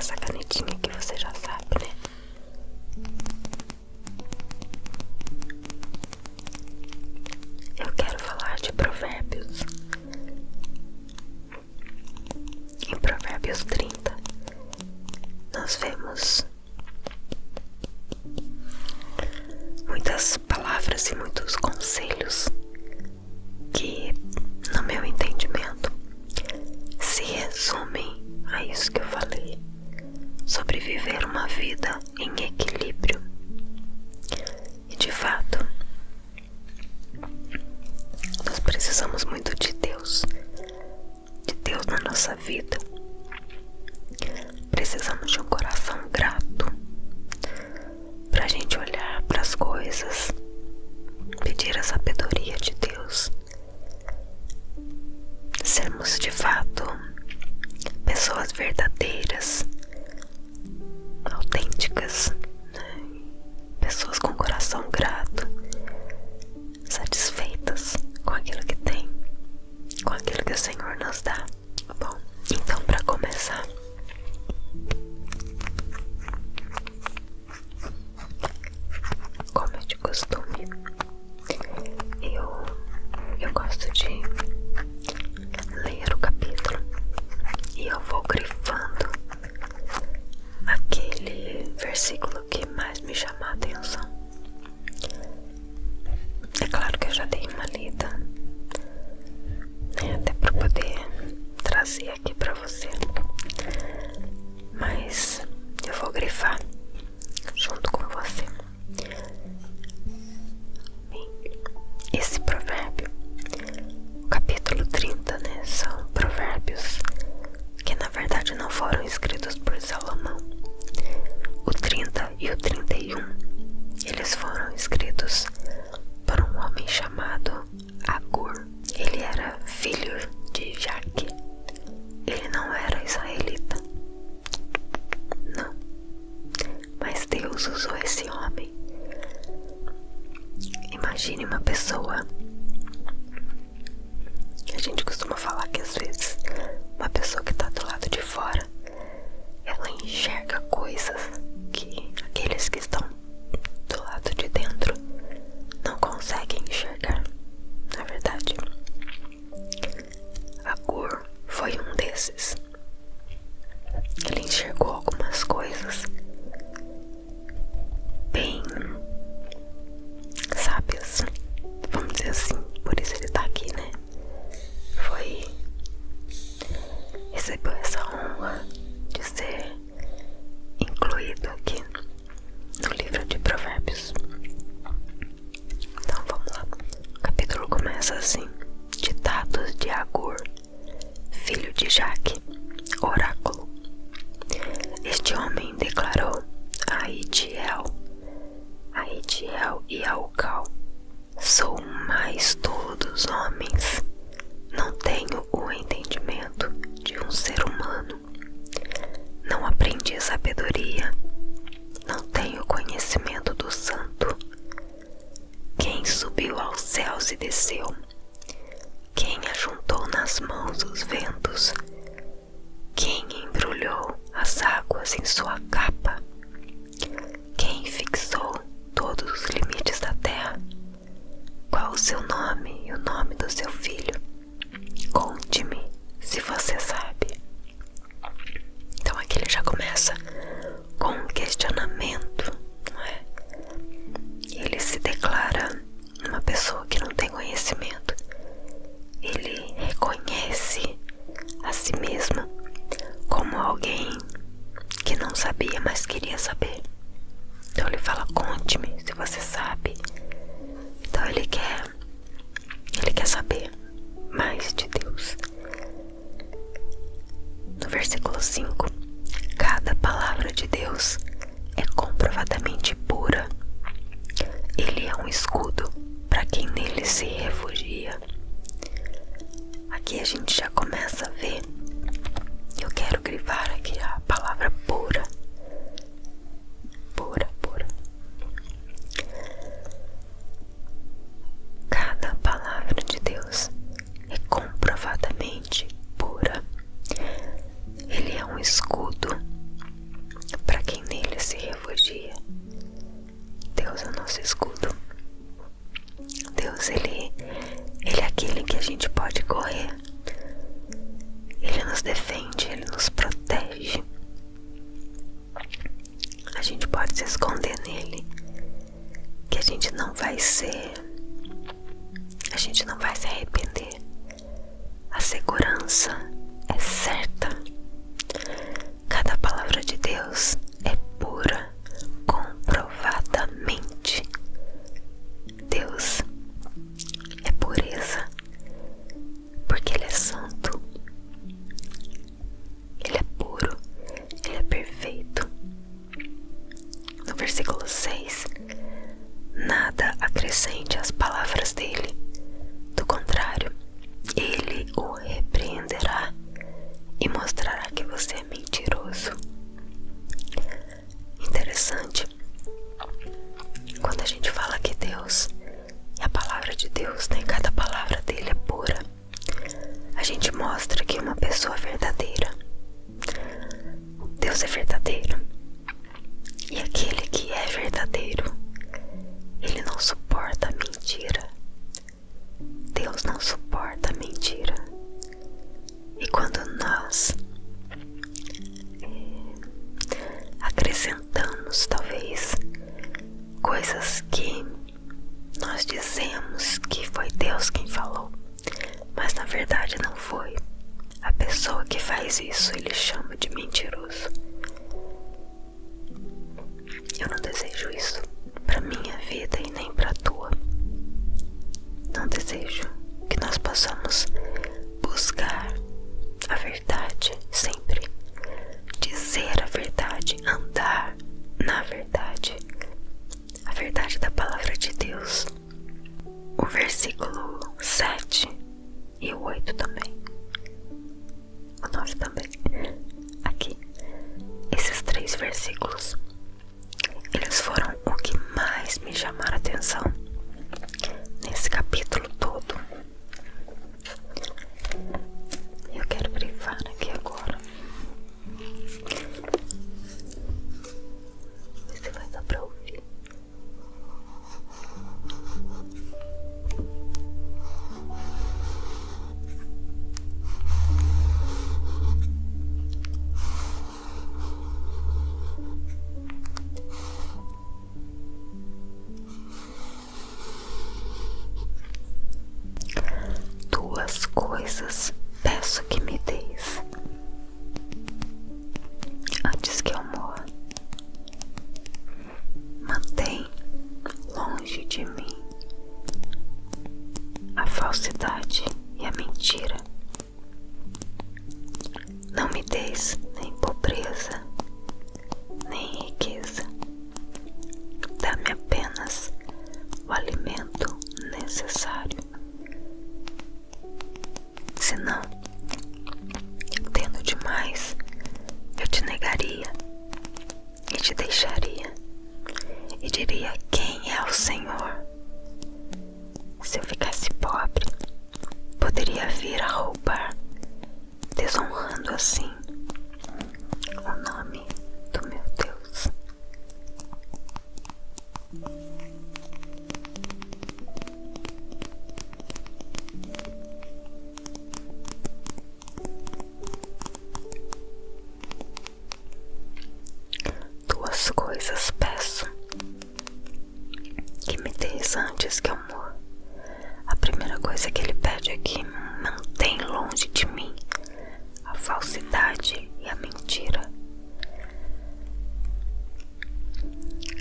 essa canetinha que você já sabe, né? Eu quero falar de Provérbios. Em Provérbios 30, nós vemos muitas palavras e muitos conselhos que, no meu entendimento, se resumem a isso que eu falei sobre viver uma vida em equilíbrio. E de fato, nós precisamos muito de Deus na nossa vida. Precisamos de um coração grato pra gente olhar para as coisas, pedir a sabedoria de Deus, sermos de fato pessoas verdadeiras, autênticas, né? Pessoas com coração grato, satisfeitas com aquilo que tem, com aquilo que o Senhor nos dá. Bom, então, para começar, como é de costume, eu gosto de ler o capítulo e eu vou grifando aquele versículo que mais me chama a atenção. É claro que eu já dei uma lida, né, até para poder trazer aqui para você, mas eu vou grifar junto com você. Esse provérbio, o capítulo 30, né, são provérbios que na verdade não foram escritos por Salomão. O 30 e o 31, eles foram escritos por um homem chamado Agur. Ele era filho de Jaque. Ele não era israelita, não, mas Deus usou esse homem. Imagine uma pessoa, a gente costuma falar que às vezes uma pessoa que está do lado de fora, ela enxerga coisas que aqueles que estão do lado de dentro não conseguem enxergar. Na verdade, Agur foi um desses. Ele enxergou algumas coisas bem sábias, vamos dizer assim, por isso ele tá aqui, né? Recebeu essa honra de ser incluído aqui no livro de Provérbios. Então vamos lá. O capítulo começa assim: Ditados de Agur, filho de Jaque, oráculo. Este homem declarou a Itiel e a Ucal: sou o mais tolo dos homens, não tenho o entendimento de um ser humano, não aprendi a sabedoria, não tenho conhecimento do santo. Quem subiu aos céus e desceu? Quem ajuntou nas mãos os ventos? Quem embrulhou as águas em sua capa? Quem fixou todos os limites da terra? Qual o seu nome e o nome do seu filho? Conte-me, se você sabe. Então aqui ele já começa com um questionamento, não é? Ele se declara uma pessoa que não tem conhecimento. Ele reconhece a si mesmo como alguém que não sabia, mas queria saber. Então ele fala: conte-me se você sabe. Então ele quer saber mais de Deus. No versículo 5, cada palavra de Deus é comprovadamente pura. Ele é um escudo para quem nele se refugia. Aqui a gente já começa a ver. Eu quero grifar aqui a palavra pura. Pura. Cada palavra de Deus é comprovadamente pura. Ele é um escudo a gente pode se esconder nele, que a gente não vai se arrepender. A segurança é certa. Cada palavra de Deus é pura, comprovadamente. Deus é pureza, porque Ele é santo, Ele é puro, Ele é perfeito. No versículo 6, nada acrescente às palavras dele, do contrário, Ele o repreenderá e mostrará que você é mentiroso. Interessante, quando a gente fala que Deus e a palavra de Deus, né, cada palavra dele é pura, a gente mostra que uma pessoa verdadeira, Deus é verdadeiro, e aquele que é verdadeiro, ele não suporta a mentira. Deus não suporta a mentira. E quando nós acrescentamos talvez coisas que nós dizemos que foi Deus quem falou, mas na verdade não foi, a pessoa que faz isso ele chama de mentiroso. Eu não desejo isso para minha vida e nem para a tua. Não desejo que nós possamos buscar a verdade sempre, dizer a verdade, andar na verdade, a verdade da palavra de Deus. O versículo 7 e o 8 também, o 9 também, aqui, esses 3 versículos, eles foram o que mais me chamaram a atenção nesse capítulo todo. Eu quero privar aqui agora. Vê se vai dar pra ouvir. Duas coisas peço que me deis antes que eu morra. Mantém longe de mim a falsidade e a mentira. Não me deis nem pobreza, nem riqueza. Dá-me apenas o alimento necessário. Senão, tendo demais, eu te negaria e te deixaria e diria: quem é o Senhor? Se eu ficasse pobre, poderia vir a roubar, desonrando assim o nome do meu Deus. Duas coisas peço que me deis antes que eu morra. A primeira coisa que ele pede é que mantém longe de mim a falsidade e a mentira.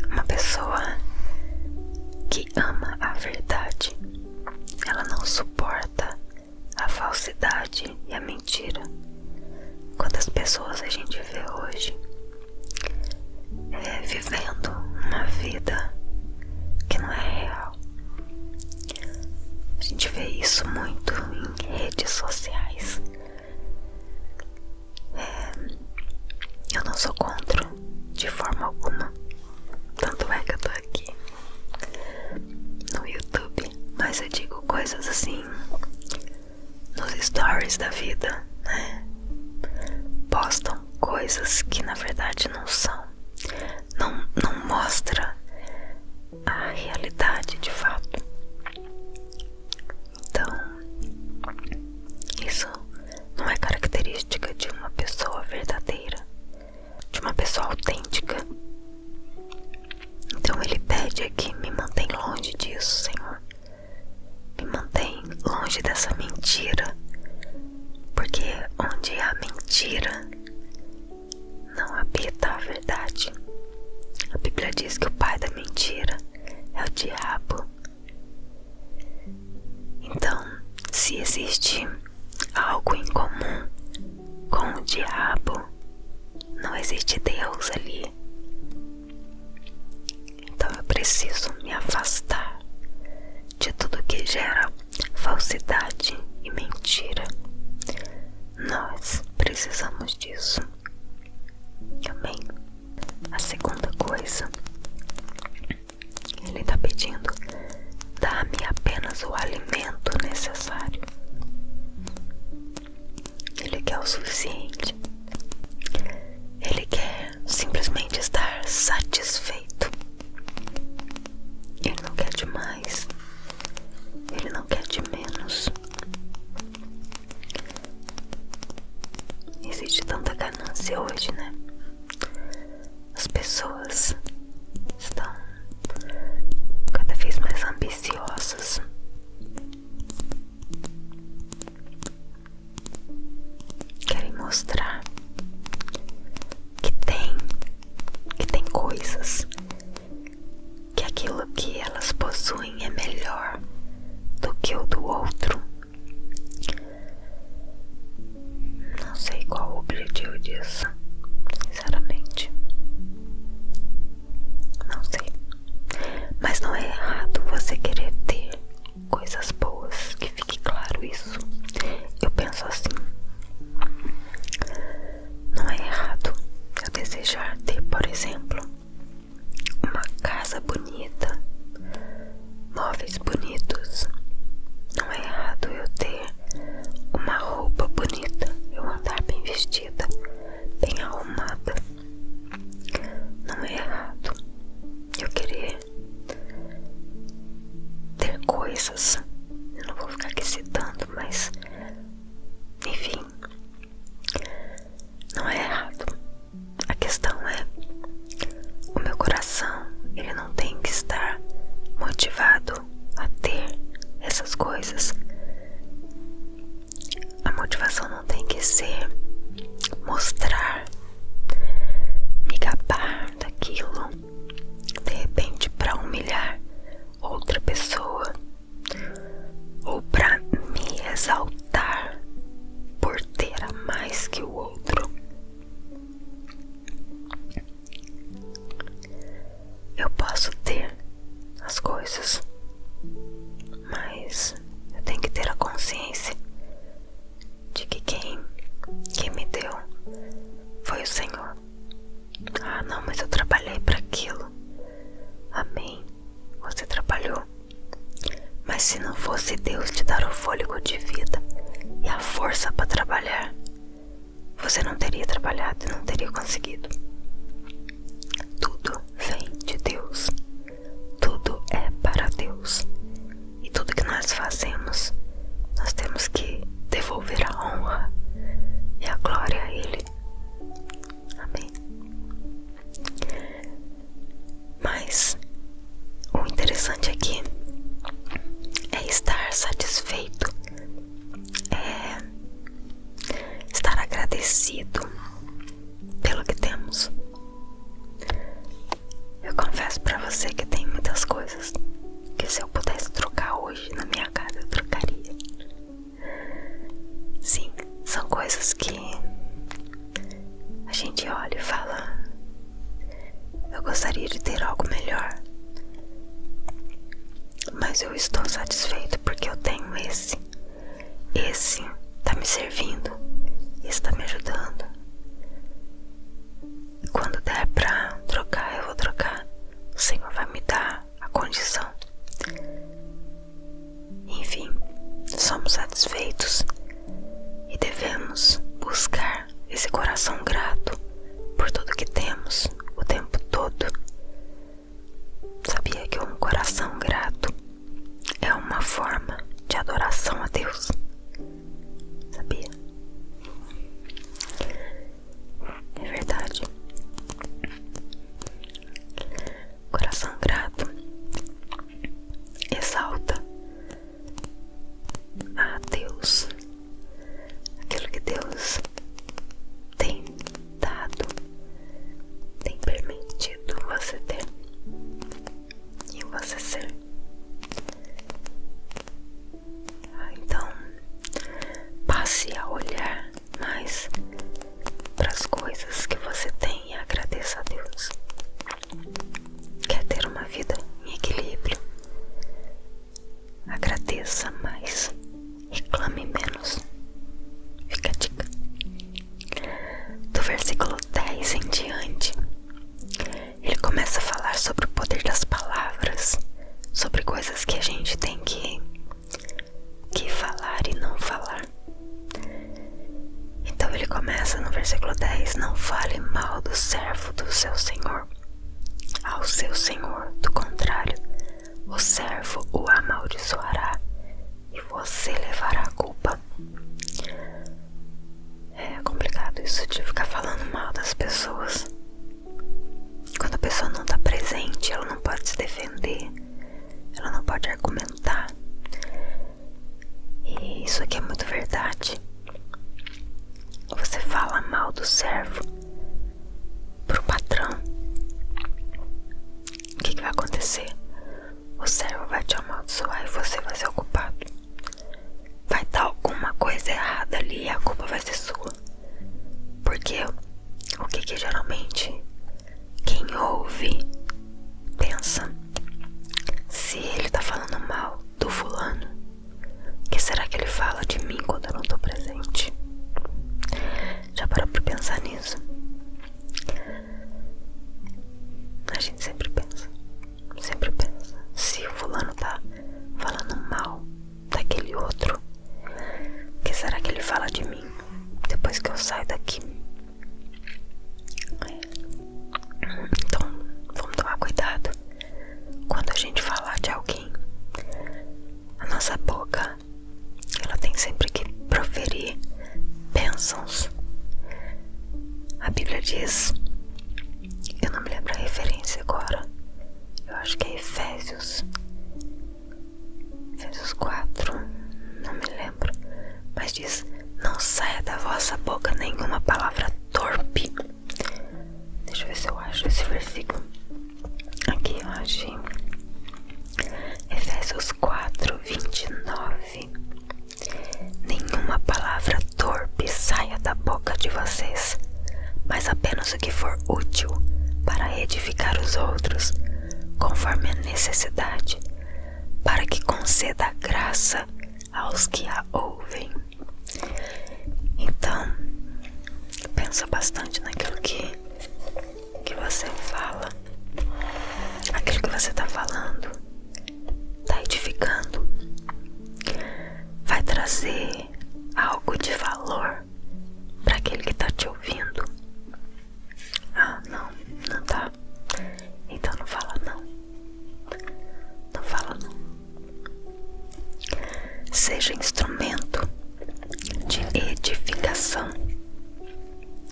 Uma pessoa que ama a verdade, ela não suporta a falsidade e a mentira. Quantas pessoas a gente vê hoje vivendo uma vida que não é real. A gente vê isso muito em redes sociais. Eu não sou contra de forma alguma, tanto é que eu tô aqui no YouTube, mas eu digo coisas assim nos stories da vida, né? Postam coisas que na verdade não são, não mostra a realidade de fato. Então, isso não é característica de uma pessoa verdadeira, de uma pessoa autêntica. diabo. Então, se existe algo em comum com o diabo, não existe Deus ali. Então eu preciso me afastar de tudo que gera falsidade e mentira. Nós precisamos disso. Amém? A segunda coisa, ele está pedindo: dá-me apenas o alimento necessário. Ele quer o suficiente. Ele quer simplesmente estar satisfeito. Ele não quer demais. Ele não quer de menos. Existe tanta ganância hoje, né? As pessoas estão cada vez mais ambiciosas. Querem mostrar que tem coisas, que aquilo que elas possuem é melhor do que o do outro. Não sei qual o objetivo disso, sinceramente. Não sei. Mas não é errado você querer ter coisas boas, que fique claro isso. Eu penso assim: não é errado eu desejar ter, por exemplo, uma casa bonita, móveis bonitos. Não é errado eu ter uma roupa bonita, eu andar bem vestida, bem arrumada. Não é errado eu querer ter coisas. Eu não vou ficar aqui citando, mas enfim, não é errado. A questão é: o meu coração, ele não tem que estar motivado a ter essas coisas. A motivação não tem que ser mostrar, me gabar daquilo, de repente para humilhar outra pessoa, ou para me exaltar por ter a mais que o outro. Eu posso ter as coisas, mas eu tenho que ter a consciência de que quem me deu foi o Senhor. Ah, não, mas eu trabalhei para aquilo. Amém, você trabalhou. Mas se não fosse Deus te dar o fôlego de vida e a força para trabalhar, você não teria trabalhado e não teria conseguido. Tudo vem de Deus. Tudo é para Deus. E tudo que nós fazemos, nós temos que devolver a honra e a glória a Ele. Amém. Mas o interessante aqui é estar satisfeito, é estar agradecido pelo que temos. Eu confesso pra você que tem muitas coisas que, se eu pudesse trocar hoje na minha casa, eu trocaria. Sim, são coisas que a gente olha e fala: eu gostaria de ter algo melhor, mas eu estou satisfeito porque eu tenho esse tá me servindo, esse tá me ajudando. E quando der pra trocar, eu vou trocar. O Senhor vai me dar a condição. Enfim, somos satisfeitos e devemos buscar esse coração grato por tudo que temos o tempo todo. Sabia que um coração grato é uma forma de adoração a Deus? Sabia? defender, ela não pode argumentar. E isso aqui é muito verdade. Você fala mal do servo pro patrão, o que vai acontecer? O servo vai te amaldiçoar e você vai ser o culpado. Vai dar alguma coisa errada ali e a culpa vai ser sua. Porque o que geralmente quem ouve pensa: se ele tá falando mal do fulano, o que será que ele fala de mim quando eu não tô presente? Já parou pra pensar nisso? A gente sempre pensa. Se o fulano tá falando mal daquele outro, o que será que ele fala de mim depois que eu saio daqui? Então, vamos tomar cuidado quando a gente falar de alguém. A nossa boca, ela tem sempre que proferir bênçãos. A Bíblia diz, eu não me lembro a referência agora, eu acho que é Efésios 4, não me lembro, mas diz: não saia da vossa boca nenhuma palavra torpe. Deixa eu ver se eu acho esse versículo aqui. Eu achei Efésios 4:29. Nenhuma palavra torpe saia da boca de vocês, mas apenas o que for útil para edificar os outros, conforme a necessidade, para que conceda graça aos que a ouvem. Então, pensa bastante naquilo que você fala. Aquilo que você tá falando tá edificando, vai trazer algo de valor para aquele que tá te ouvindo. Ah, não tá. Então não fala não. Não fala não. Seja instrumento de edificação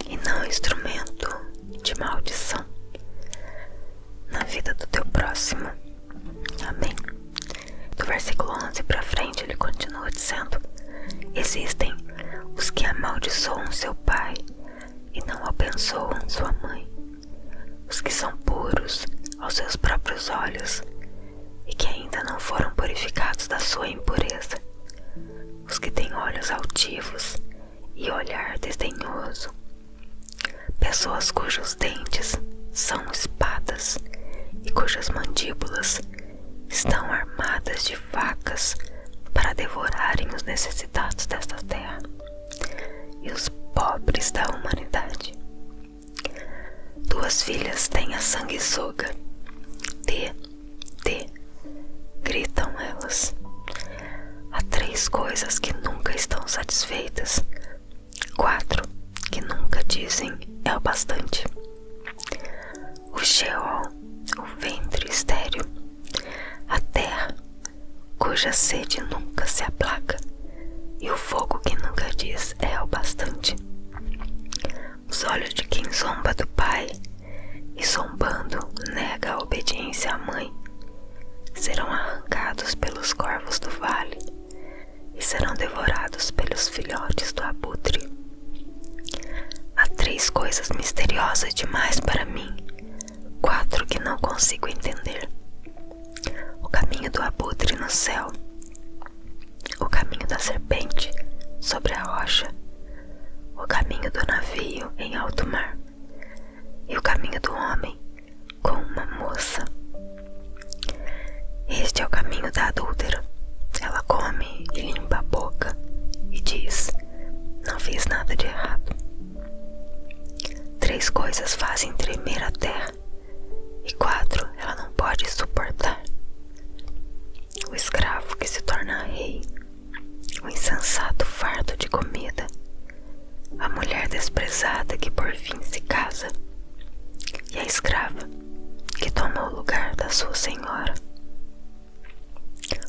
e não instrumento de maldição na vida do teu próximo. Amém? Do versículo 11 pra frente ele continua dizendo: existem os que amaldiçoam seu pai e não abençoam sua mãe, os que são puros aos seus próprios olhos e que ainda não foram purificados da sua impureza, os que têm olhos altivos e olhar desdenhoso, pessoas cujos dentes são espadas e cujas mandíbulas estão armadas de facas para devorarem os necessitados desta terra e os pobres da humanidade. Duas filhas têm a sanguessuga. Dê, gritam elas. Há 3 coisas que nunca estão satisfeitas, 4 que nunca dizem é o bastante: o Sheol, o ventre estéril, a terra cuja sede nunca se aplaca, e o fogo que nunca diz é o bastante. Os olhos de quem zomba do pai e zombando nega a obediência à mãe serão arrancados pelos corvos do vale e serão devorados pelos filhotes do abutre. Há 3 coisas misteriosas demais para mim, 4 que não consigo entender: o caminho do abutre no céu, o caminho da serpente sobre a rocha, o caminho do navio em alto mar e o caminho do homem com uma moça. Este é o caminho da adúltera. Ela come e limpa a boca e diz: não fiz nada de errado. 3 coisas fazem tremer a terra e 4 ela não pode suportar: o escravo que se torna rei, o insensato fardo de comida, a mulher desprezada que por fim se casa e a escrava que toma o lugar da sua senhora.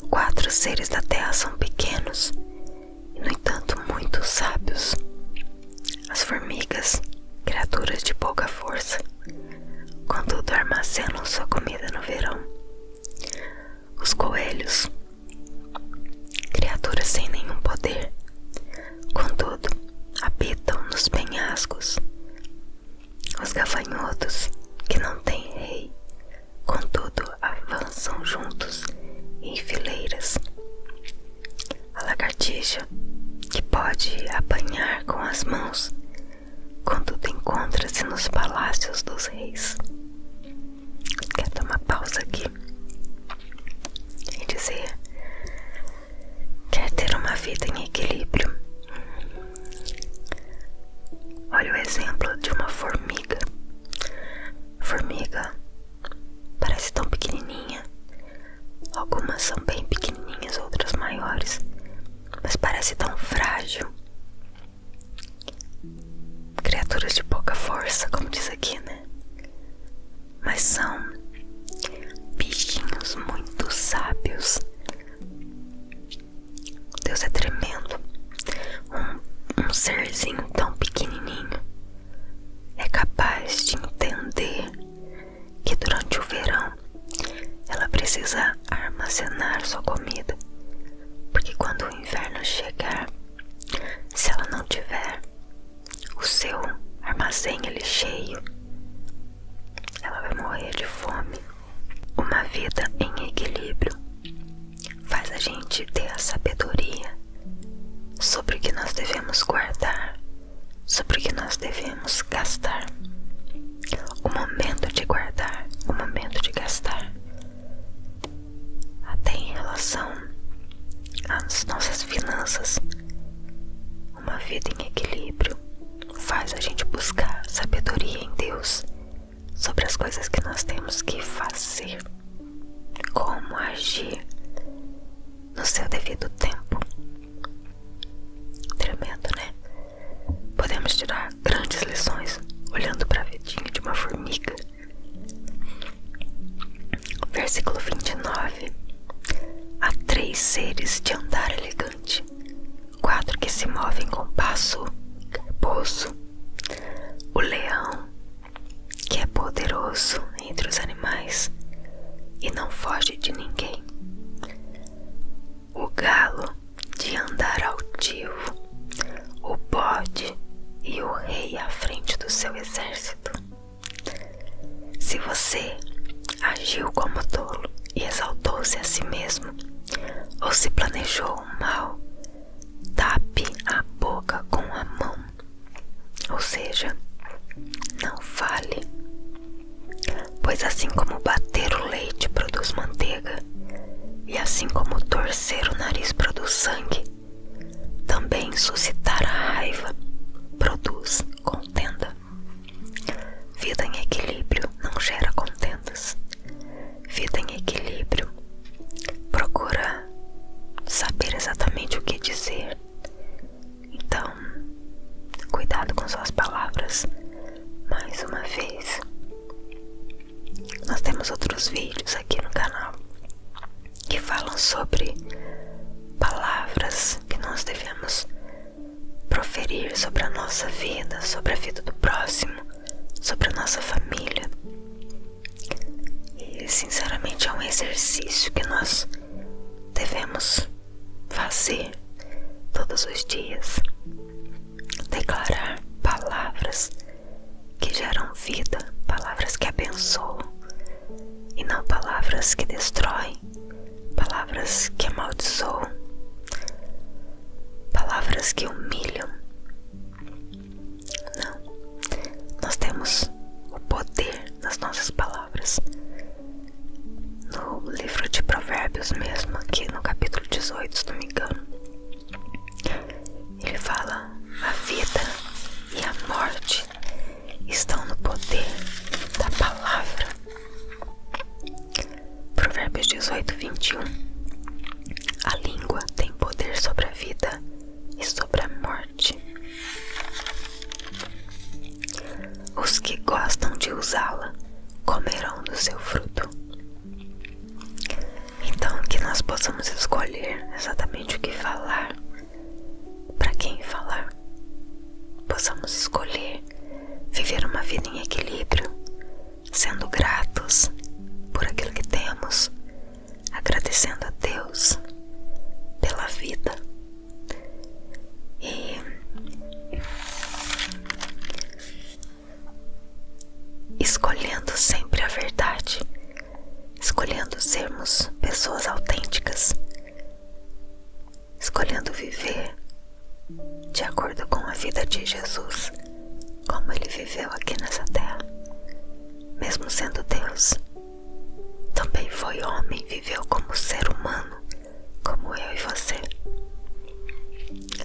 4 seres da terra são pequenos e, no entanto, muito sábios: as formigas, criaturas de pouca força, contudo armazenam sua comida no verão, coelhos, criaturas sem nenhum poder, contudo habitam nos penhascos. Os gafanhotos, que não têm rei, contudo avançam juntos em fileiras. A lagartixa, que pode apanhar com as mãos, contudo encontra-se nos palácios dos reis. Quero dar uma pausa aqui e dizer: quer ter uma vida em equilíbrio? Olha o exemplo de uma formiga. Formiga parece tão pequenininha. Algumas são bem pequenininhas, outras maiores, mas parece tão frágil. Criaturas de pouca força, como diz aqui, né? Mas são bichinhos muito sábios. Deus é tremendo. Um serzinho tão pequenininho é capaz de entender que durante o verão ela precisa armazenar sua comida, porque quando o inverno chegar, se ela não tiver o seu armazém ali cheio, ela vai morrer de fome. Uma vida em equilíbrio faz a gente ter a sabedoria sobre o que nós devemos guardar, sobre o que nós devemos gastar. O momento de guardar, o momento de gastar. Até em relação às nossas finanças, uma vida em equilíbrio faz a gente buscar sabedoria em Deus sobre as coisas que nós temos que fazer, como agir no seu devido tempo. Tremendo, né? Podemos tirar grandes lições olhando para a vidinha de uma formiga. Versículo 29. Há 3 seres de andar elegante, 4 que se movem com passo garboso: o leão, que é poderoso entre os animais e não foge de ninguém; o galo, de andar altivo; o bode e o rei à frente do seu exército. Se você agiu como tolo e exaltou-se a si mesmo, ou se planejou o mal, tape a boca com a mão, ou seja, não fale. Pois assim como bater o leite produz manteiga, e assim como torcer o nariz produz sangue, também suscitar a raiva produz contenda. Vida em equilíbrio não gera contendas. Vida em equilíbrio procura saber exatamente o que dizer. Então, cuidado com suas palavras. Mais uma vez, nós temos outros vídeos aqui no canal que falam sobre palavras que nós devemos proferir sobre a nossa vida, sobre a vida do próximo, sobre a nossa família. E sinceramente é um exercício que nós devemos fazer todos os dias. Declarar palavras que geram vida, palavras que abençoam e não palavras que destroem, palavras que amaldiçoam, palavras que humilham. Não, nós temos o poder nas nossas palavras. No livro de Provérbios mesmo, aqui no capítulo 18, se não me engano, ele fala: a vida e a morte estão no poder da palavra. Provérbios 18, 21. A língua tem poder sobre a vida e sobre a morte. Os que gostam de usá-la comerão do seu fruto. Então, que nós possamos escolher exatamente o que falar, para quem falar. Possamos escolher viver uma vida em equilíbrio, sendo gratos por aquilo que temos, agradecendo escolhendo sempre a verdade, escolhendo sermos pessoas autênticas, escolhendo viver de acordo com a vida de Jesus, como ele viveu aqui nessa terra. Mesmo sendo Deus, também foi homem, viveu como ser humano, como eu e você.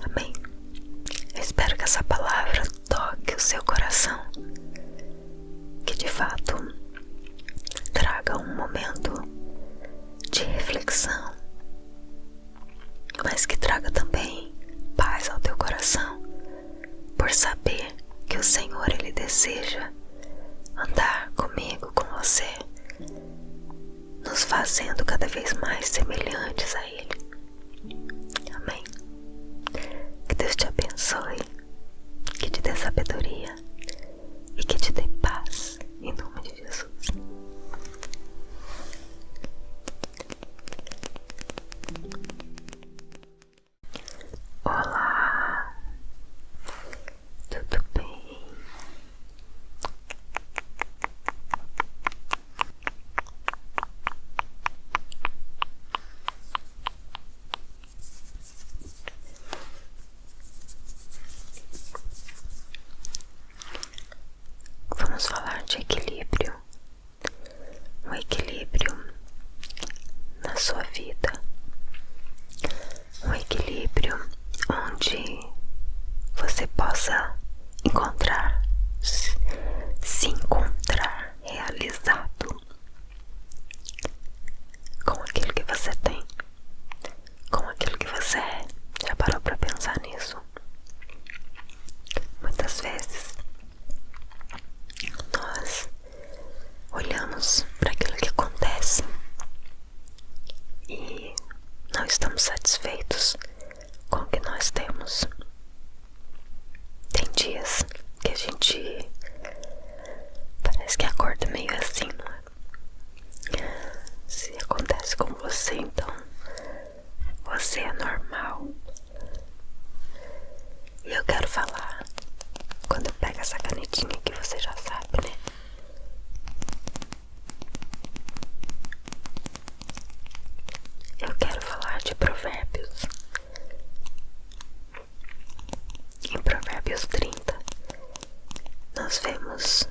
Amém? Eu espero que essa palavra toque o seu coração, que de fato traga um momento de reflexão, mas que traga também paz ao teu coração, por saber que o Senhor, ele deseja andar comigo, com você, nos fazendo cada vez mais semelhantes a Ele. Amém? Que Deus te abençoe, que te dê sabedoria e que te dê paz, em nome de Jesus. Olá, tudo bem? Vamos falar de equilíbrio, um equilíbrio na sua vida, um equilíbrio onde você possa se encontrar realizado com aquilo que você tem, com aquilo que você é. Já parou para pensar nisso? Muitas vezes nós olhamos para aquilo que acontece e não estamos satisfeitos com o que nós temos. Tem dias que a gente parece que acorda meio assim, não é? Se acontece com você, então você é normal. E eu quero falar, quando eu pego essa canetinha aqui, você já sabe, né? Eu quero falar de Provérbios. Em Provérbios 30, nós vemos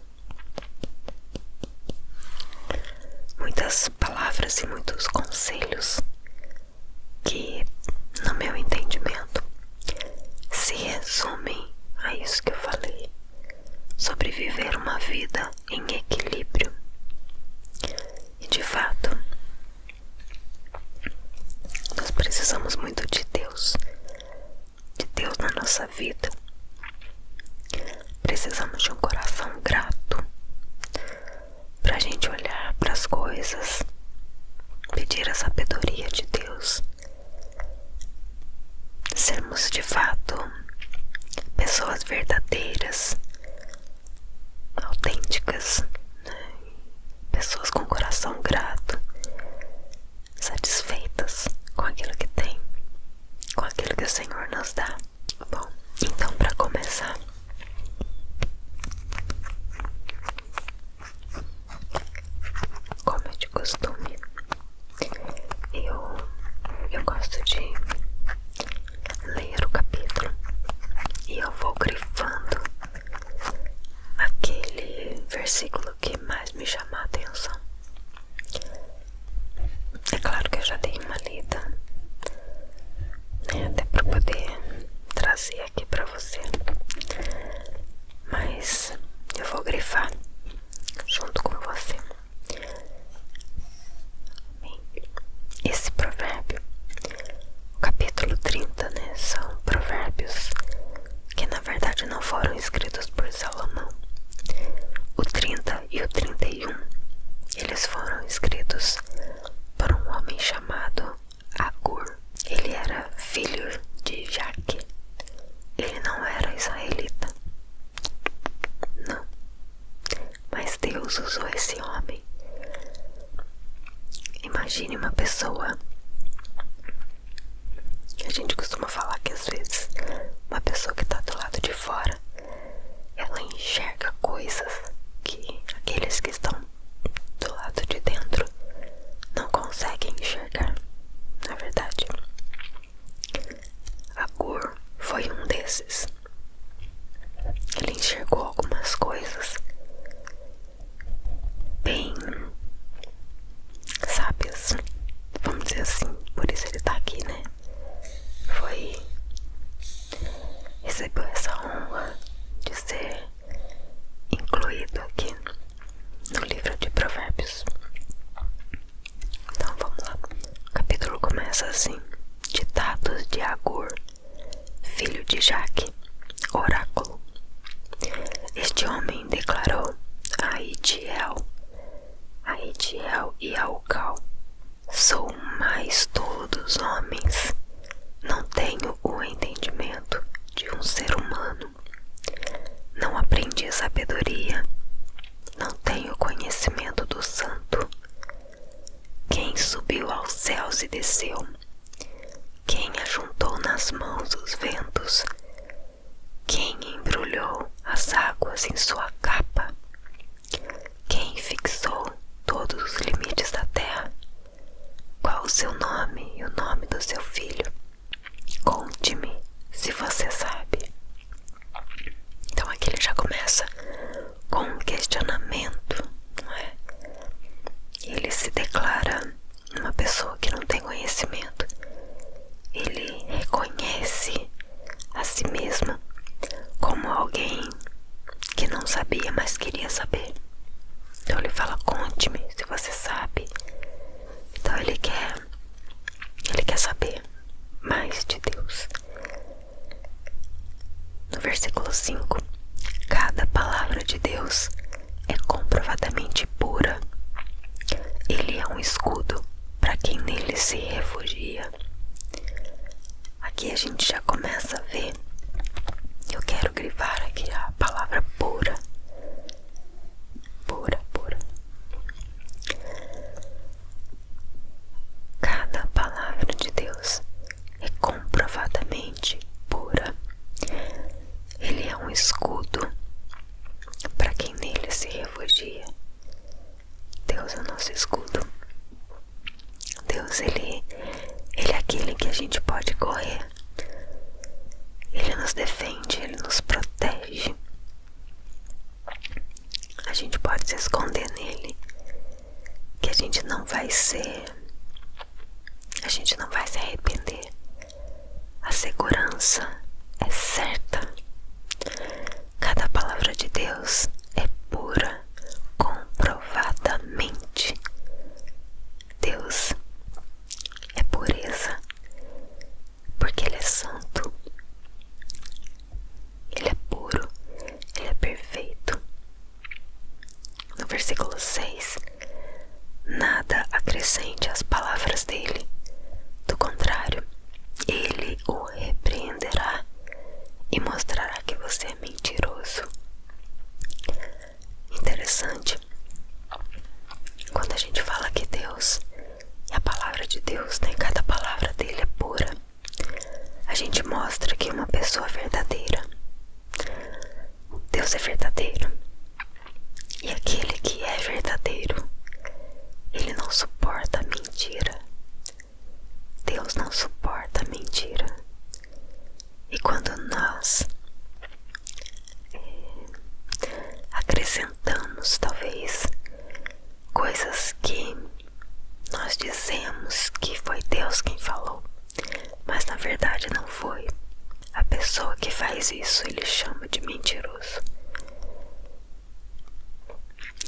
muitas palavras e muitos conselhos que, no meu entendimento, se resumem a isso que eu falei, sobre viver uma vida em equilíbrio. E de fato, nós precisamos muito de Deus na nossa vida. Precisamos de um coração grato pra gente olhar para as coisas, pedir a sabedoria de Deus, sermos de fato pessoas verdadeiras, autênticas, né? Pessoas com coração grato, satisfeitas com aquilo que tem, com aquilo que o Senhor nos dá. Bom, então, para começar, como é de costume, eu gosto de ler o capítulo e eu vou grifando aquele versículo que mais me chama a atenção. É claro que eu já dei uma lida, né, até para poder trazer aqui para você, mas eu vou grifar junto com você. Esse provérbio, o capítulo 30, né, são provérbios que na verdade não foram escritos por Salomão. O 30 e o 31, eles foram escritos por um homem chamado Agur. Ele era filho de Jaque. Ele não era israelita, não, mas Deus usou esse homem. Imagine uma pessoa, a gente costuma falar que às vezes uma pessoa que está do lado de fora, ela enxerga coisas que aqueles que estão do lado de dentro não conseguem enxergar, na verdade. Agur foi um desses. Ele enxergou algumas coisas bem sábias, vamos dizer assim, por isso ele tá aqui, né? Recebeu essa honra de ser incluído aqui no livro de Provérbios. Então vamos lá. O capítulo começa assim: Ditados de Agur, filho de Jaque, oráculo. Este homem declarou a Itiel e a Ucal: sou o mais tolo dos homens, não tenho o entendimento de um ser humano, não aprendi sabedoria, não tenho conhecimento do santo. Quem subiu aos céus e desceu? Quem ajuntou nas mãos os ventos? Quem embrulhou as águas em sua capa? Quem fixou todos os limites da terra? Qual o seu nome e o nome do seu filho? Conte-me, se você sabe. Então aqui ele já começa com um questionamento, não é? Ele se declara uma pessoa que não tem conhecimento. Ele reconhece a si mesmo como alguém que não sabia, mas queria saber. Então ele fala: conte-me se você sabe. Então ele quer saber mais de Deus. No versículo 5: cada palavra de Deus é comprovadamente pura. Ele é um escudo para quem nele se refugia. Aqui a gente já começa a ver. Eu quero grifar aqui a palavra pura. Pura, pura. Cada palavra de Deus é comprovadamente pura. Ele é um escudo para quem nele se refugia. Deus é o nosso escudo. Deus, ele é aquele que a gente pode correr. Ele nos defende, ele nos protege. A gente pode se esconder nele, que a gente não vai se arrepender. A segurança é certa. Cada palavra de Deus é pura, comprovadamente. Deus é pureza, porque Ele é santo. Ele é puro, Ele é perfeito. No versículo 6: nada acrescente às palavras dele, do contrário, ele o repreenderá e mostrará que você é mentiroso. Interessante, quando a gente fala que Deus e a palavra de Deus, né, cada palavra dele é pura, a gente mostra que uma pessoa verdadeira. Deus é verdadeiro, e aquele que é verdadeiro, ele não suporta a mentira. Deus não suporta a mentira. E quando nós acrescentamos talvez coisas que nós dizemos que foi Deus quem falou, mas na verdade não foi, a pessoa que faz isso ele chama de mentiroso.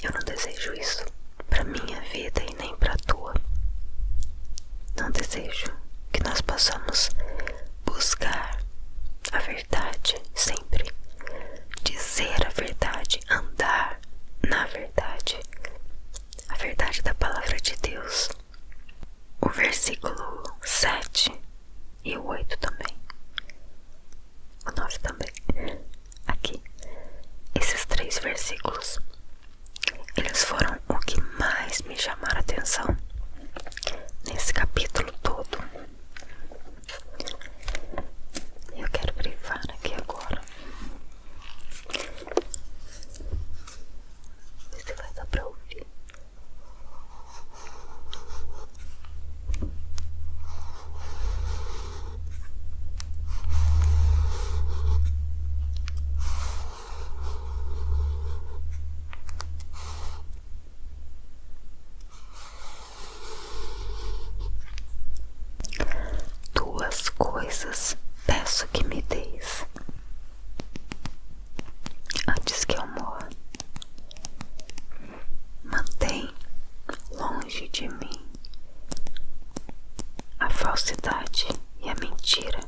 Eu não desejo isso para minha vida e nem para a tua. Não desejo que nós possamos buscar a verdade sempre, dizer a verdade, andar na verdade, a verdade da palavra de Deus. O versículo 7 e o 8 também, o 9 também. Aqui, esses 3 versículos, eles foram o que mais me chamaram a atenção nesse capítulo todo. Eu quero grifar aqui agora. Ver se vai dar longe de mim a falsidade e a mentira.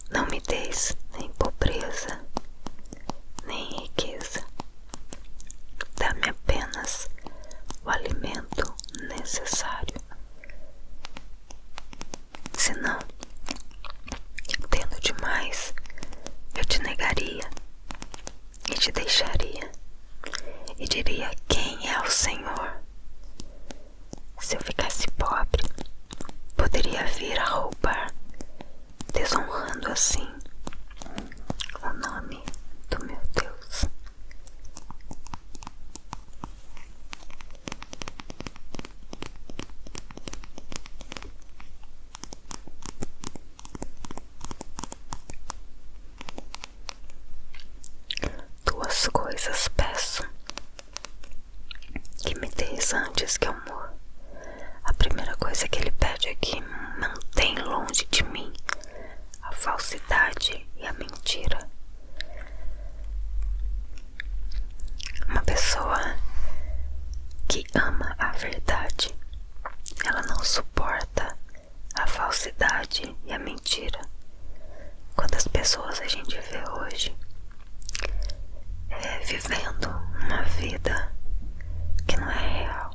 Não me des nem pobreza, nem riqueza. Dá-me apenas o alimento necessário. Senão, tendo demais, eu te negaria e te deixaria e diria: quem é o Senhor? Se eu ficasse pobre, poderia vir a roubar, desonrando assim o nome do meu Deus. Duas coisas peço que me des antes que eu morra. A primeira coisa que ele pede é que mantém longe de mim a falsidade e a mentira. Uma pessoa que ama a verdade, ela não suporta a falsidade e a mentira. Quantas pessoas a gente vê hoje vivendo uma vida que não é real.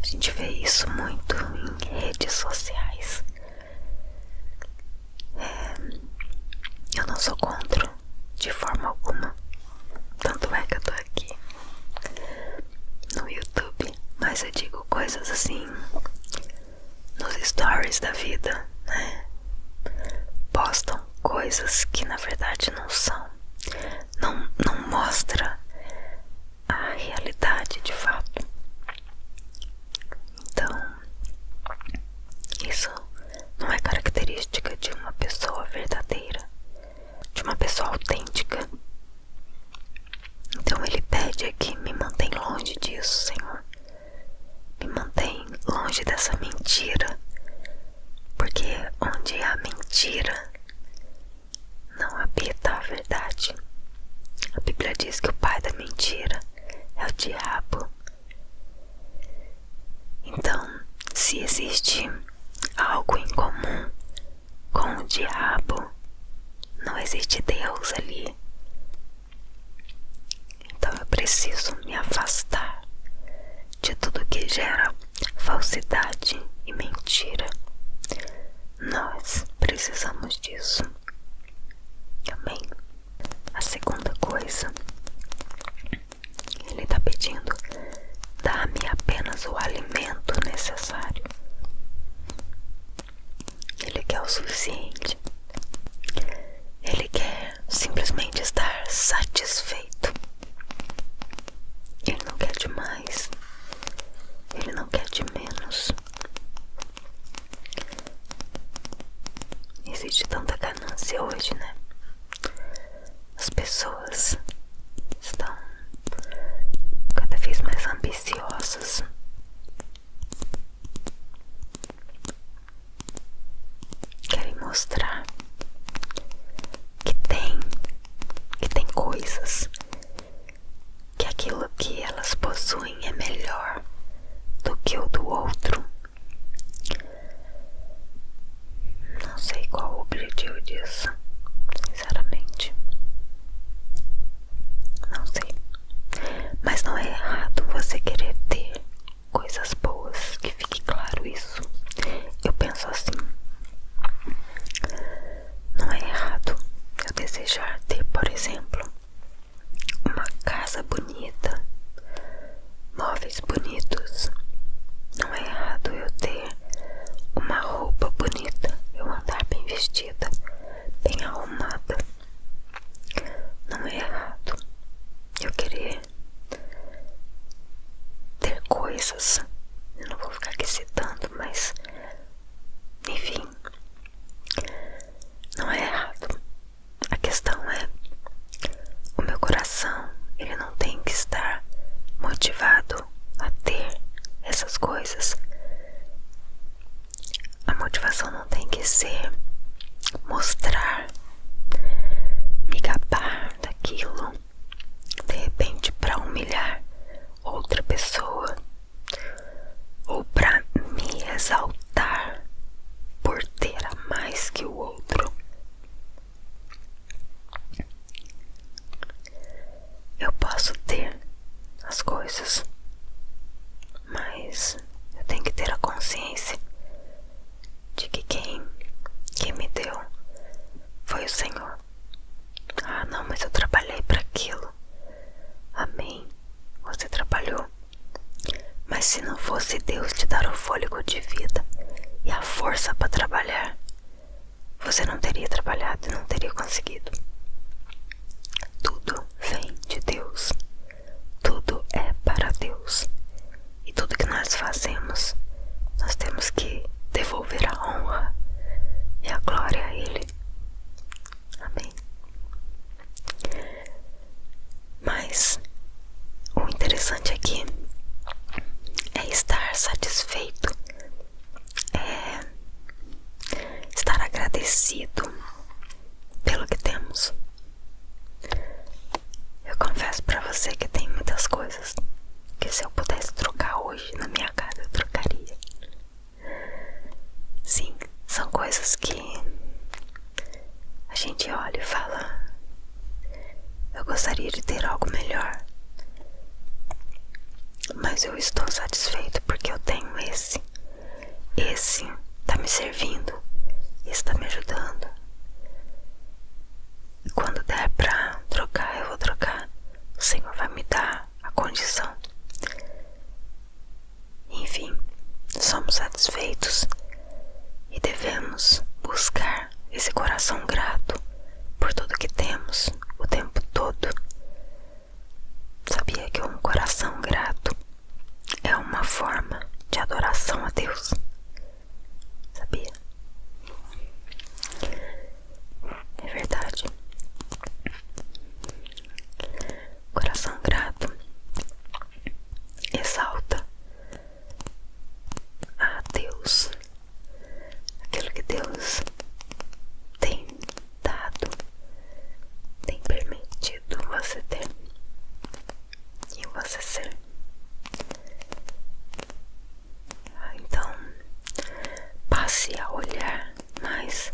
A gente vê isso muito em redes sociais. Eu não sou contra de forma alguma. Tanto é que eu tô aqui no YouTube. Mas eu digo coisas assim nos stories da vida, né? Postam coisas que na verdade não são. Não mostra a realidade de fato. Então, isso não é característica de uma pessoa verdadeira, de uma pessoa autêntica. Então ele pede aqui: me mantém longe disso, Senhor. Me mantém longe dessa mentira, porque onde há mentira não habita a verdade. A Bíblia diz que o pai da mentira é o diabo. Então, se existe algo em comum com o diabo, não existe Deus ali. Então eu preciso me afastar de tudo que gera falsidade e mentira. Nós precisamos disso. Amém? A segunda coisa, ele está pedindo: dá-me apenas o alimento necessário. Ele quer o suficiente. Ele quer simplesmente estar satisfeito. Ele não quer demais. Ele não quer de menos. Existe tanta ganância hoje, né? As pessoas estão cada vez mais ambiciosas. Querem mostrar que tem coisas, que aquilo que elas possuem é melhor do que o do outro. Não sei qual o objetivo disso, sinceramente. Não sei. Mas não é errado você querer ter coisas boas, que fique claro isso. Eu penso assim: não é errado eu desejar ter, por exemplo, uma casa bonita, móveis bonitos. Não é errado eu ter uma roupa bonita, eu andar bem vestida, bem arrumada. Não é errado eu querer ter coisas. Eu não vou ficar aqui citando, mas enfim, não é errado. A questão é: o meu coração, ele não tem que estar motivado a ter essas coisas. A motivação não tem que ser mostrar, me gabar daquilo, de repente para humilhar ou fosse Deus te dar o fôlego de vida e a força para trabalhar, você não teria trabalhado e não teria conseguido. Tudo vem de Deus. Tudo é para Deus. E tudo que nós fazemos, nós temos que devolver a honra e a glória a Ele. Amém. Mas o interessante aqui é estar satisfeito, é estar agradecido pelo que temos. Eu confesso pra você que tem muitas coisas que se eu pudesse trocar hoje na minha casa, eu trocaria. Sim, são coisas que a gente olha e fala: eu gostaria de ter algo melhor, mas eu estou satisfeito porque eu tenho esse tá me servindo, esse tá me ajudando. E quando der pra trocar, eu vou trocar. O Senhor vai me dar a condição. Enfim, somos satisfeitos e devemos buscar esse coração grato por tudo que temos o tempo todo. Sabia que um coração grato é uma forma de adoração a Deus? Sabia? É verdade. Coração grato exalta a Deus, aquilo que Deus tem dado, tem permitido você ter e você ser. Então, passe a olhar mais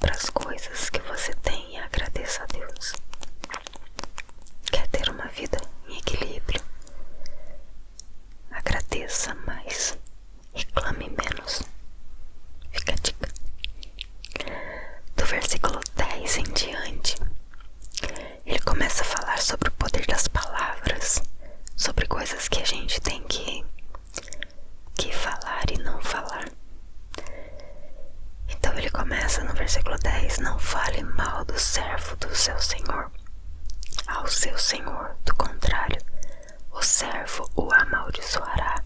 para as coisas que você tem e agradeça a Deus. Quer ter uma vida em equilíbrio? Agradeça mais, reclame menos. Fica a dica. Do versículo 10 em diante, ele começa a falar sobre o poder das palavras, sobre coisas que a gente tem que falar e não falar. Então ele começa no versículo 10: não fale mal do servo do seu senhor ao seu senhor, do contrário, o servo o amaldiçoará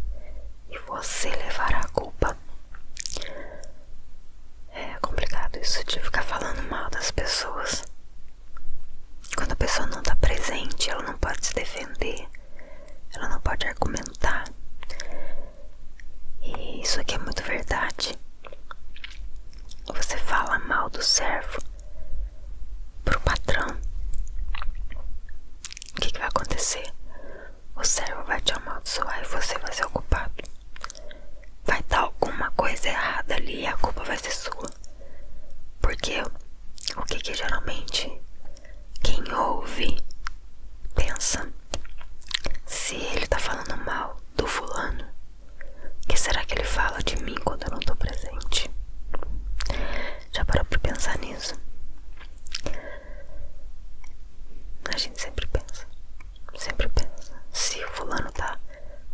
e você levará a culpa. É complicado isso de ficar falando mal das pessoas. Quando a pessoa não está presente, ela não pode se defender, ela não pode argumentar. E isso aqui é muito verdade. Você fala mal do servo pro patrão, o que vai acontecer? O servo vai te amaldiçoar e você vai ser o culpado. Vai dar alguma coisa errada ali e a culpa vai ser sua. Porque o que geralmente quem ouve pensa: se ele tá falando mal do fulano, o que será que ele fala de mim quando eu não tô presente? Já parou pra pensar nisso? A gente sempre pensa, se o fulano tá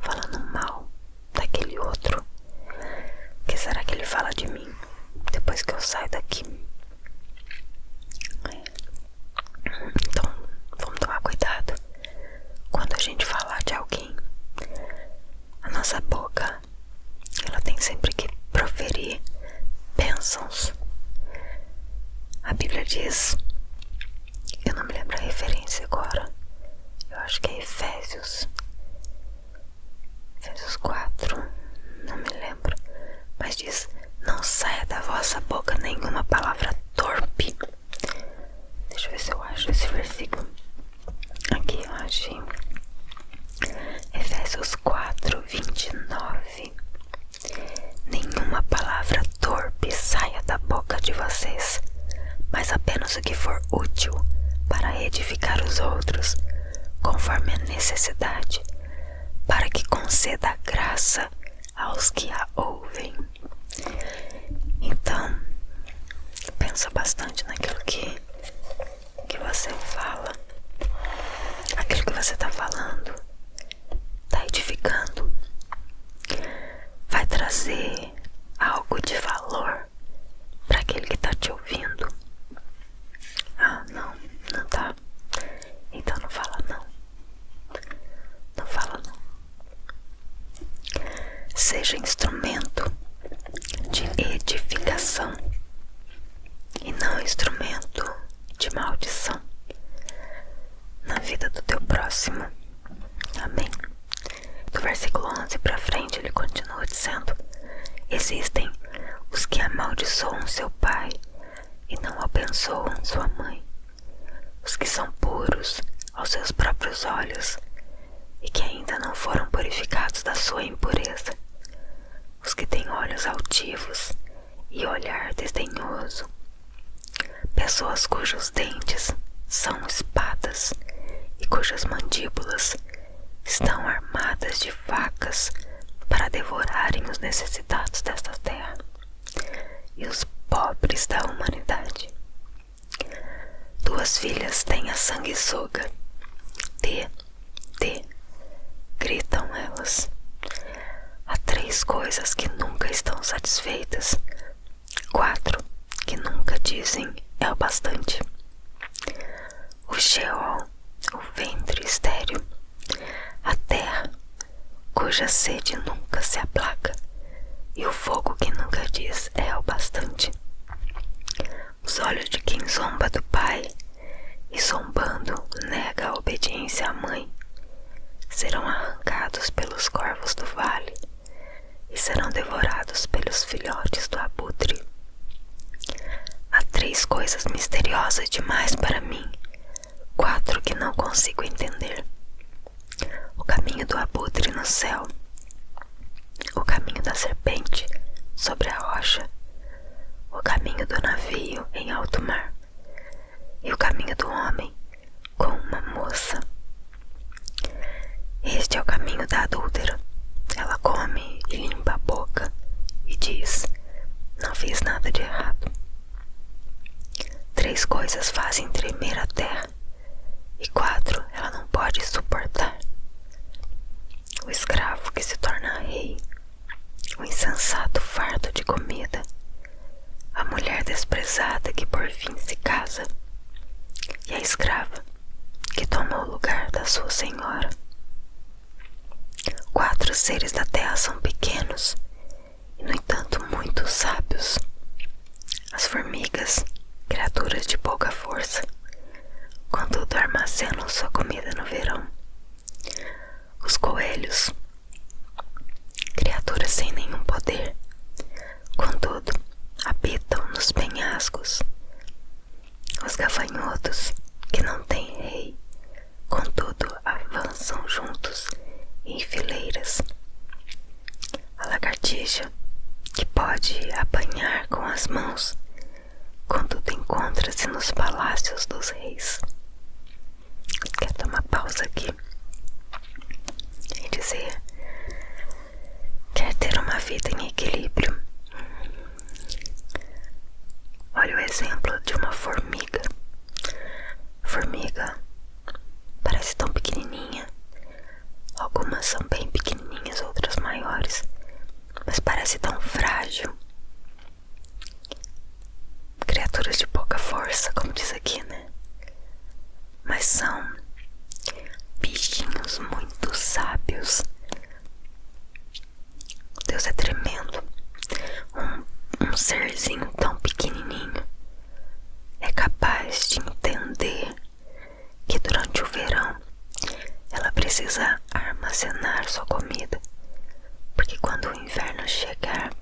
falando mal daquele outro, o que será que ele fala de mim depois que eu saio daqui? Então, vamos tomar cuidado quando a gente falar de alguém. A nossa boca, ela tem sempre que proferir bênçãos. A Bíblia diz, eu não me lembro a referência agora, eu acho que é Efésios 4, não me lembro, mas diz: não saia da vossa boca nenhuma palavra torpe. Deixa eu ver se eu acho esse versículo. Aqui eu achei. Efésios 4, 29. Nenhuma palavra torpe saia da boca de vocês, mas apenas o que for útil para edificar os outros, conforme a necessidade, para que conceda graça aos que a ouvem. Então, pensa bastante naquilo que você fala. Aquilo que você está falando está edificando, seja instrumento de edificação e não instrumento de maldição na vida do teu próximo. Amém. Do versículo 11 para frente ele continua dizendo: existem os que amaldiçoam seu pai e não abençoam sua mãe, os que são puros aos seus próprios olhos e que ainda não foram purificados da sua impureza, os que têm olhos altivos e olhar desdenhoso, pessoas cujos dentes são espadas e cujas mandíbulas estão armadas de facas para devorarem os necessitados desta terra e os pobres da humanidade. Duas filhas têm a sanguessuga, gritam elas. Há 3 coisas que nunca estão satisfeitas, 4 que nunca dizem é o bastante: o Sheol, o ventre estéril, a terra cuja sede nunca se aplaca, e o fogo que nunca diz é o bastante. Os olhos de quem zomba do pai e zombando nega a obediência à mãe serão arrancados pelos corvos do vale e serão devorados pelos filhotes do abutre. Há 3 coisas misteriosas demais para mim, 4 que não consigo entender: o caminho do abutre no céu, o caminho da serpente sobre a rocha, o caminho do navio em alto mar e o caminho do homem com uma moça. Este é o caminho da adúltera. Ela come e limpa a boca e diz: não fiz nada de errado. 3 coisas fazem tremer a terra e 4 ela não pode suportar: o escravo que se torna rei, o insensato fardo de comida, a mulher desprezada que por fim se casa e a escrava que toma o lugar da sua senhora. 4 seres da terra são pequenos e, no entanto, muito sábios: as formigas, criaturas de pouca força, contudo armazenam sua comida no verão; os coelhos, criaturas sem nenhum poder, contudo habitam nos penhascos; os gafanhotos, que não têm rei, contudo avançam juntos em fileiras; a lagartixa, que pode apanhar com as mãos, contudo encontra-se nos palácios dos reis. Quero dar uma pausa aqui e dizer: quer ter uma vida em equilíbrio? Olha o exemplo de uma formiga. Formiga parece tão pequenininha. Algumas são bem pequenininhas, outras maiores, mas parece tão frágil. Criaturas de pouca força, como diz aqui, né? Mas são bichinhos muito sábios. Deus é tremendo. Um serzinho tão pequenininho é capaz de entender que durante o verão ela precisa armazenar sua comida, porque quando o inverno chegar,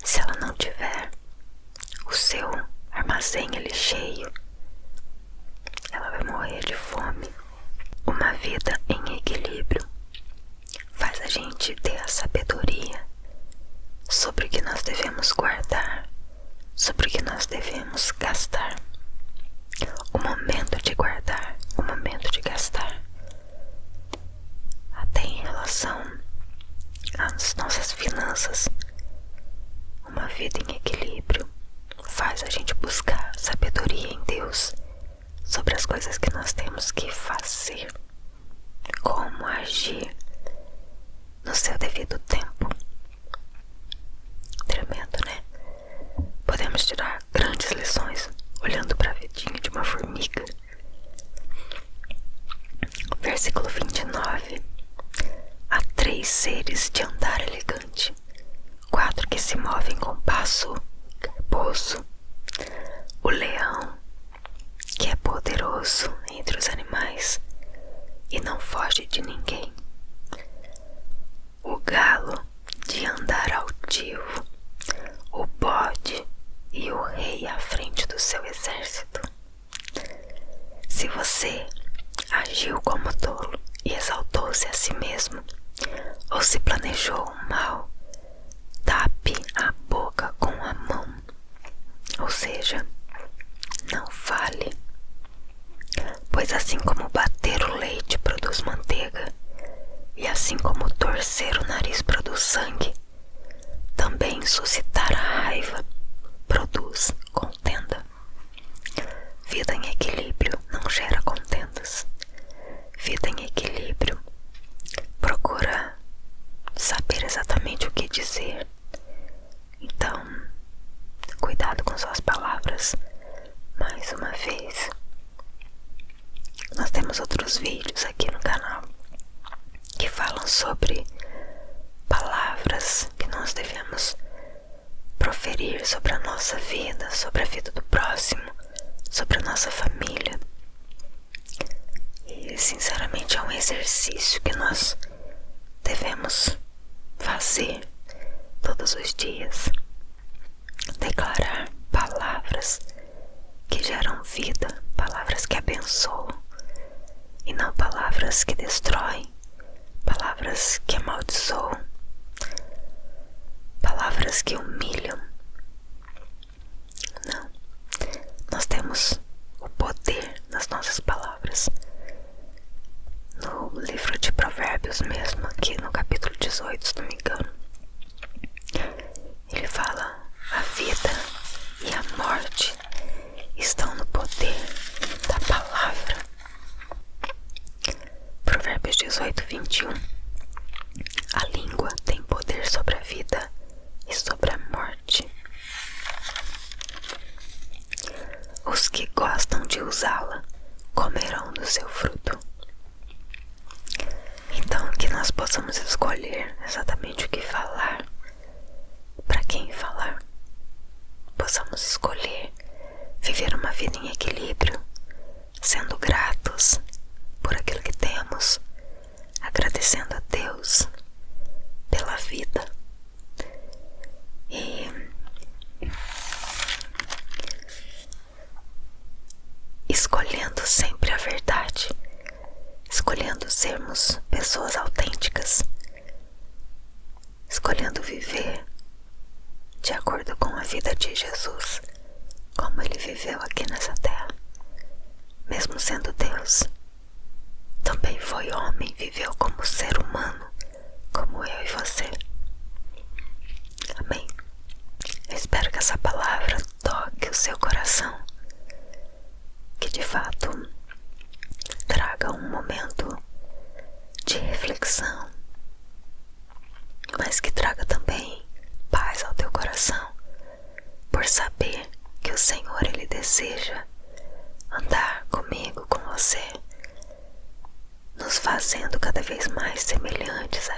se ela não tiver o seu armazém ali cheio, ela vai morrer de fome. Uma vida em equilíbrio faz a gente ter a sabedoria sobre o que nós devemos guardar, sobre o que nós devemos gastar. O momento de guardar, o momento de gastar. Até em relação às nossas finanças, uma vida em equilíbrio faz a gente buscar sabedoria em Deus sobre as coisas que nós temos que fazer, como agir no seu devido tempo. Tremendo, né? Podemos tirar grandes lições olhando para a vidinha de uma formiga. Versículo 29. Há 3 seres de andar elegante, 4 que se movem com passo garboso, o leão, que é poderoso entre os animais e não foge de ninguém, o galo de andar altivo, o bode e o rei à frente do seu exército. Se você agiu como tolo e exaltou-se a si mesmo, ou se planejou o mal, tape a boca com a mão, ou seja, não fale. Pois assim como bater o leite produz manteiga, e assim como torcer o nariz produz sangue, também suscitar a raiva produz contenda. Vida em equilíbrio não gera contendas. Vida em equilíbrio procura saber exatamente o que dizer. Então, cuidado com suas palavras. Mais uma vez, nós temos outros vídeos aqui no canal que falam sobre palavras que nós devemos proferir sobre a nossa vida, sobre a vida do próximo, sobre a nossa família. E sinceramente é um exercício que nós devemos fazer todos os dias. Declarar palavras que geram vida, palavras que abençoam e não palavras que destroem, palavras que amaldiçoam, palavras que humilham. Não, nós temos o poder nas nossas palavras. No livro de Provérbios mesmo, aqui no capítulo 18, se não me engano, ele fala: a vida e a morte estão no poder da palavra. Provérbios 18, 21. A língua tem poder sobre a vida e sobre a morte. Os que gostam de usá-la comerão do seu fruto. Então, que nós possamos escolher exatamente o que falar, para quem falar. Possamos escolher viver uma vida em equilíbrio, sendo gratos por aquilo que temos, agradecendo a Deus pela vida e escolhendo sempre a verdade, escolhendo sermos pessoas autênticas, escolhendo viver de acordo com a vida de Jesus, como ele viveu aqui nessa terra. Mesmo sendo Deus, também foi homem, viveu como ser humano, como eu e você. Amém? Eu espero que essa palavra toque o seu coração, que de fato traga um momento de reflexão, mas que traga também paz ao teu coração, por saber que o Senhor, ele deseja andar comigo, com você, nos fazendo cada vez mais semelhantes